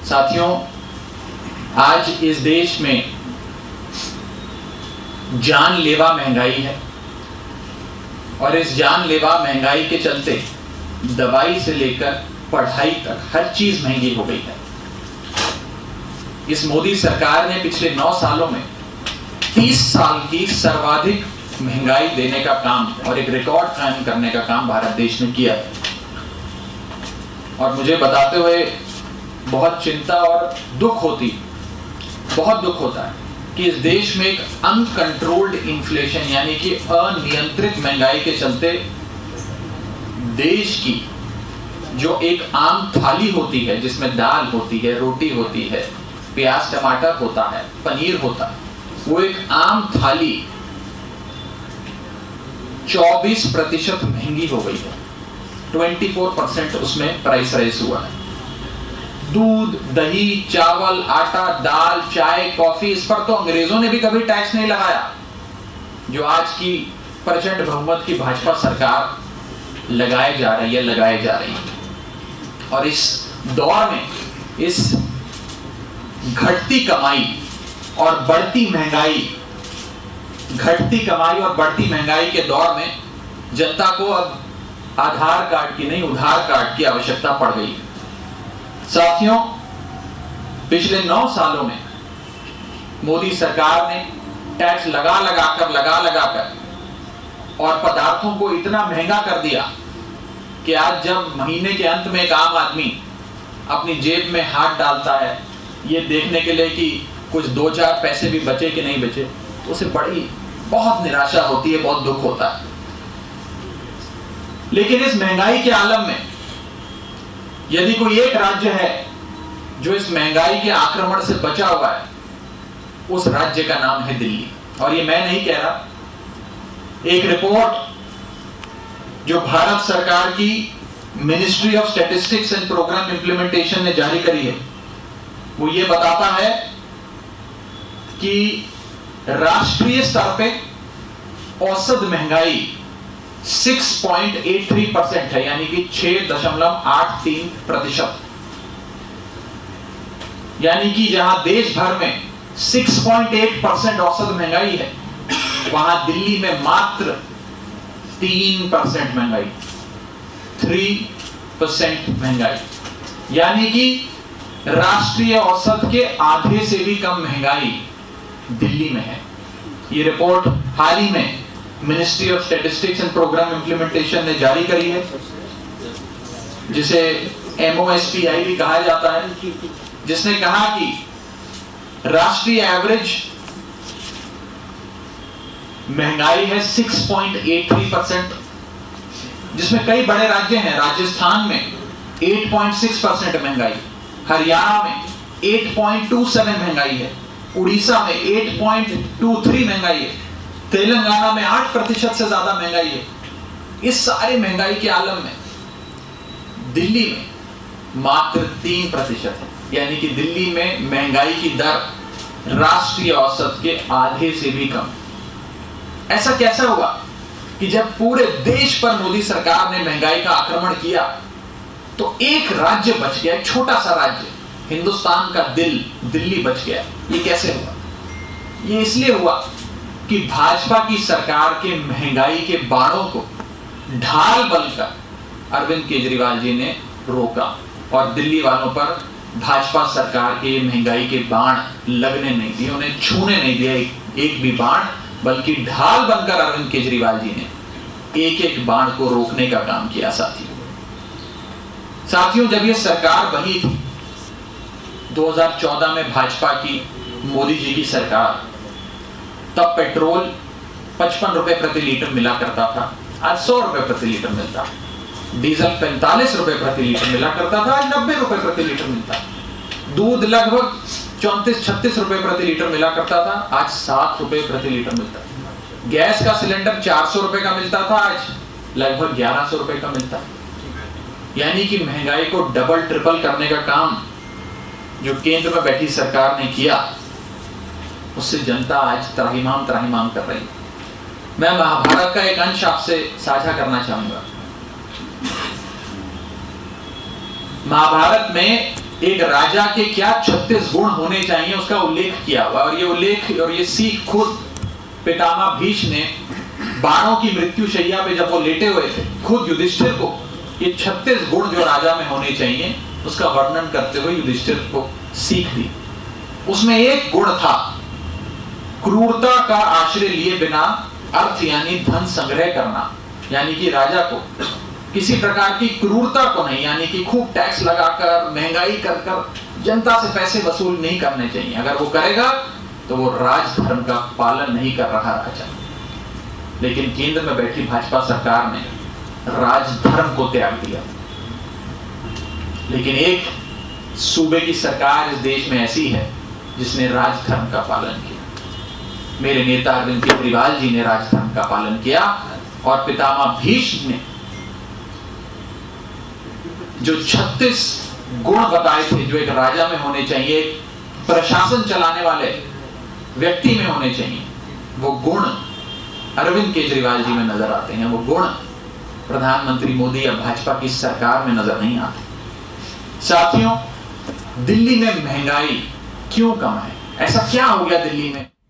साथियों, आज इस देश में जानलेवा महंगाई है और इस जानलेवा महंगाई के चलते दवाई से लेकर पढ़ाई तक हर चीज महंगी हो गई है। इस मोदी सरकार ने पिछले 9 सालों में 30 साल की सर्वाधिक महंगाई देने का काम और एक रिकॉर्ड कायम करने का काम भारत देश ने किया है। और मुझे बताते हुए बहुत चिंता और बहुत दुख होता है कि इस देश में एक अनकंट्रोल्ड इन्फ्लेशन यानी कि अनियंत्रित महंगाई के चलते देश की जो एक आम थाली होती है, जिसमें दाल होती है, रोटी होती है, प्याज टमाटर होता है, पनीर होता है, वो एक आम थाली 24% महंगी हो गई है। 24% उसमें प्राइस राइज हुआ है। दूध, दही, चावल, आटा, दाल, चाय, कॉफी, इस पर तो अंग्रेजों ने भी कभी टैक्स नहीं लगाया, जो आज की प्रचंड बहुमत की भाजपा सरकार लगाए जा रही है। और इस दौर में, इस घटती कमाई और बढ़ती महंगाई के दौर में जनता को अब आधार कार्ड की नहीं, उधार कार्ड की आवश्यकता पड़ गई है। साथियों, पिछले 9 सालों में मोदी सरकार ने टैक्स लगा लगाकर और पदार्थों को इतना महंगा कर दिया कि आज जब महीने के अंत में एक आम आदमी अपनी जेब में हाथ डालता है ये देखने के लिए कि कुछ 2-4 पैसे भी बचे कि नहीं बचे, तो उसे बहुत निराशा होती है, बहुत दुख होता है। लेकिन इस महंगाई के आलम में यदि कोई एक राज्य है जो इस महंगाई के आक्रमण से बचा हुआ है, उस राज्य का नाम है दिल्ली। और ये मैं नहीं कह रहा, एक रिपोर्ट जो भारत सरकार की ministry of statistics and programme implementation ने जारी करी है, वो ये बताता है कि राष्ट्रीय स्तर पे औसत महंगाई 6.83% है, यानी कि 6.83%। यानी कि जहां देश भर में 6.8% औसत महंगाई है, वहां दिल्ली में मात्र 3% महंगाई, 3% महंगाई। यानी कि राष्ट्रीय औसत के आधे से भी कम महंगाई दिल्ली में है। ये रिपोर्ट हाल ही में ministry of statistics and programme implementation ने जारी करी है, जिसे MOSPI भी कहा जाता है, जिसने कहा कि राष्ट्रीय एवरेज महंगाई है 6.83%, जिसमें कई बड़े राज्य हैं। राजस्थान में 8.6% महंगाई, हरियाणा में 8.27 महंगाई है, उड़ीसा में 8.23 महंगाई है, तेलंगाना में 8% से ज्यादा महंगाई है। इस सारे महंगाई के आलम में दिल्ली में मात्र 3% है, यानी कि दिल्ली में महंगाई की दर राष्ट्रीय औसत के आधे से भी कम। ऐसा कैसा हुआ कि जब पूरे देश पर मोदी सरकार ने महंगाई का आक्रमण किया तो एक राज्य बच गया, एक छोटा सा राज्य, हिंदुस्तान का दिल्ली बच गया। ये कैसे हुआ? ये इसलिए हुआ कि भाजपा की सरकार के महंगाई के बाणों को ढाल बनकर अरविंद केजरीवाल जी ने रोका और दिल्ली वालों पर भाजपा सरकार के महंगाई के बाण लगने नहीं दिए, उन्हें छूने नहीं दिया एक भी बाण, बल्कि ढाल बनकर अरविंद केजरीवाल जी ने एक बाण को रोकने का काम किया। साथियों, जब यह सरकार बनी थी 2014 में, भाजपा की मोदी जी की सरकार, तब पेट्रोल 55 रुपए प्रति लीटर मिला करता था, आज 100 रुपए प्रति लीटर मिलता है। डीजल 45 रुपए प्रति लीटर मिला करता था, आज 90 रुपए प्रति लीटर मिलता है। दूध लगभग 34-36 रुपए प्रति लीटर मिला करता था, आज 7 रुपए प्रति लीटर मिलता है। गैस का सिलेंडर 400 रुपए का मिलता था, आज लगभग 1100 रुपए का मिलता है। यानी कि महंगाई को डबल ट्रिपल करने का काम जो केंद्र में बैठी सरकार ने किया, उससे जनता आज त्राहिमाम कर रही है। मैं महाभारत का एक अंश आपसे साझा करना चाहूंगा। महाभारत में एक राजा के क्या 36 गुण होने चाहिए उसका उल्लेख किया हुआ। और ये उल्लेख और ये सीख खुद पितामह भीष्म ने बाणों की मृत्युशैया पे जब वो लेटे हुए थे, खुद युधिष्ठिर को ये 36 गुण जो राजा में होने चाहिए उसका वर्णन करते हुए युधिष्ठिर को सीख दी। उसमें एक गुण था, क्रूरता का आश्रय लिए बिना अर्थ यानी धन संग्रह करना। यानी कि राजा को किसी प्रकार की क्रूरता को नहीं, यानी कि खूब टैक्स लगाकर महंगाई कर कर जनता से पैसे वसूल नहीं करने चाहिए। अगर वो करेगा तो वो राजधर्म का पालन नहीं कर रहा राजा। लेकिन केंद्र में बैठी भाजपा सरकार ने राजधर्म को त्याग दिया। लेकिन एक सूबे की सरकार इस देश में ऐसी है जिसने राजधर्म का पालन किया। मेरे नेता अरविंद केजरीवाल जी ने राजधर्म का पालन किया और पितामह भीष्म ने जो 36 गुण बताए थे जो एक राजा में होने चाहिए, एक प्रशासन चलाने वाले व्यक्ति में होने चाहिए, वो गुण अरविंद केजरीवाल जी में नजर आते हैं। वो गुण प्रधानमंत्री मोदी या भाजपा की सरकार में नजर नहीं आते। साथियों, दिल्ली में महंगाई क्यों कम है? ऐसा क्या हो गया दिल्ली में?